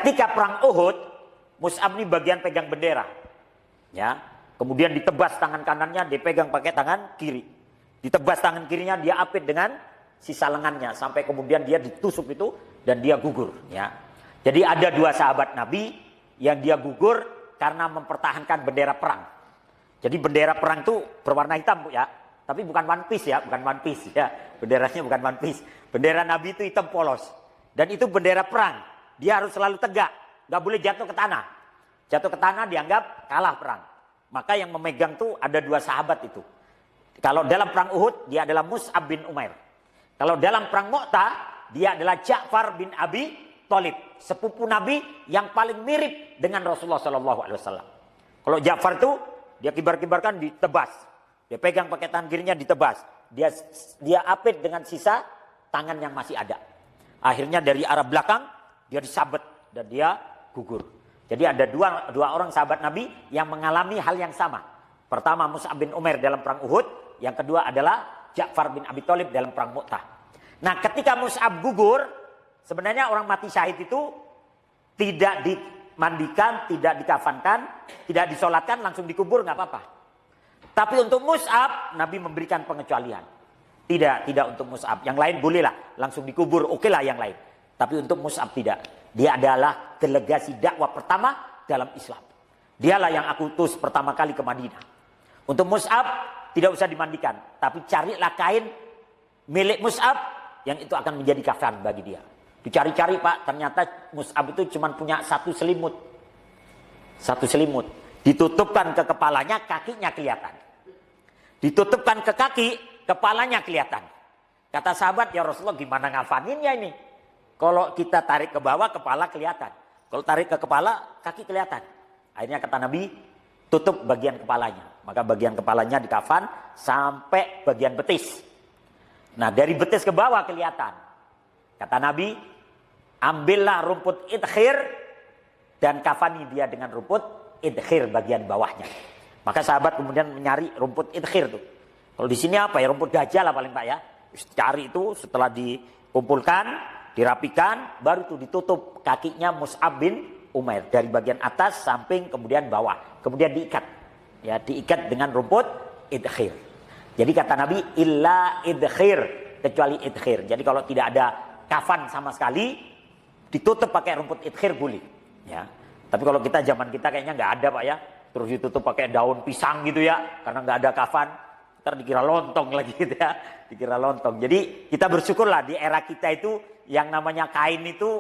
ketika perang Uhud, Mus'ab ini bagian pegang bendera. Ya, kemudian ditebas tangan kanannya, dipegang pakai tangan kiri. Ditebas tangan kirinya, dia apit dengan sisa lengannya sampai kemudian dia ditusuk itu dan dia gugur. Ya, jadi ada dua sahabat Nabi yang dia gugur karena mempertahankan bendera perang. Jadi bendera perang itu berwarna hitam, Bu, ya. Tapi bukan one piece ya, bukan one piece ya. Benderanya bukan one piece. Bendera Nabi itu hitam polos. Dan itu bendera perang. Dia harus selalu tegak, nggak boleh jatuh ke tanah. Jatuh ke tanah dianggap kalah perang. Maka yang memegang tuh ada dua sahabat itu. Kalau dalam perang Uhud dia adalah Mus'ab bin Umair. Kalau dalam perang Mu'tah dia adalah Ja'far bin Abi Thalib, sepupu Nabi yang paling mirip dengan Rasulullah SAW. Kalau Ja'far itu dia kibar-kibarkan ditebas, dia pegang pakai tangan kirinya ditebas, dia apit dengan sisa tangan yang masih ada. Akhirnya dari arah belakang dia disabet dan dia gugur. Jadi ada dua orang sahabat Nabi yang mengalami hal yang sama. Pertama Mus'ab bin Umair dalam perang Uhud, yang kedua adalah Ja'far bin Abi Thalib dalam perang Mu'tah. Nah, ketika Mus'ab gugur, sebenarnya orang mati syahid itu tidak dimandikan, tidak dikafankan, tidak disolatkan, langsung dikubur nggak apa-apa. Tapi untuk Mus'ab Nabi memberikan pengecualian. Tidak untuk Mus'ab. Yang lain bolehlah langsung dikubur, okelah yang lain. Tapi untuk Mus'ab tidak. Dia adalah delegasi dakwah pertama dalam Islam. Dialah yang aku utus pertama kali ke Madinah. Untuk Mus'ab tidak usah dimandikan, tapi carilah kain milik Mus'ab yang itu akan menjadi kafan bagi dia. Dicari-cari, Pak, ternyata Mus'ab itu cuma punya satu selimut. Satu selimut. Ditutupkan ke kepalanya, kakinya kelihatan. Ditutupkan ke kaki, kepalanya kelihatan. Kata sahabat, ya Rasulullah gimana ngafaninnya ini? Kalau kita tarik ke bawah, kepala kelihatan. Kalau tarik ke kepala, kaki kelihatan. Akhirnya kata Nabi, tutup bagian kepalanya. Maka bagian kepalanya dikafan sampai bagian betis. Nah, dari betis ke bawah kelihatan. Kata Nabi, ambillah rumput idkhir dan kafani dia dengan rumput idkhir bagian bawahnya. Maka sahabat kemudian mencari rumput idkhir tuh. Kalau di sini apa ya? Rumput gajah lah paling, Pak, ya. Cari itu, setelah dikumpulkan, dirapikan, baru tuh ditutup kakinya Mus'ab bin Umair dari bagian atas, samping, kemudian bawah, kemudian diikat, ya, diikat dengan rumput idkhir. Jadi kata Nabi, illa idkhir, kecuali idkhir. Jadi kalau tidak ada kafan sama sekali, ditutup pakai rumput idkhir boleh, ya. Tapi kalau kita zaman kita kayaknya nggak ada, Pak, ya. Terus ditutup pakai daun pisang gitu ya, karena nggak ada kafan. Ntar dikira lontong lagi gitu ya, dikira lontong. Jadi kita bersyukurlah di era kita itu yang namanya kain itu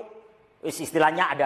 istilahnya ada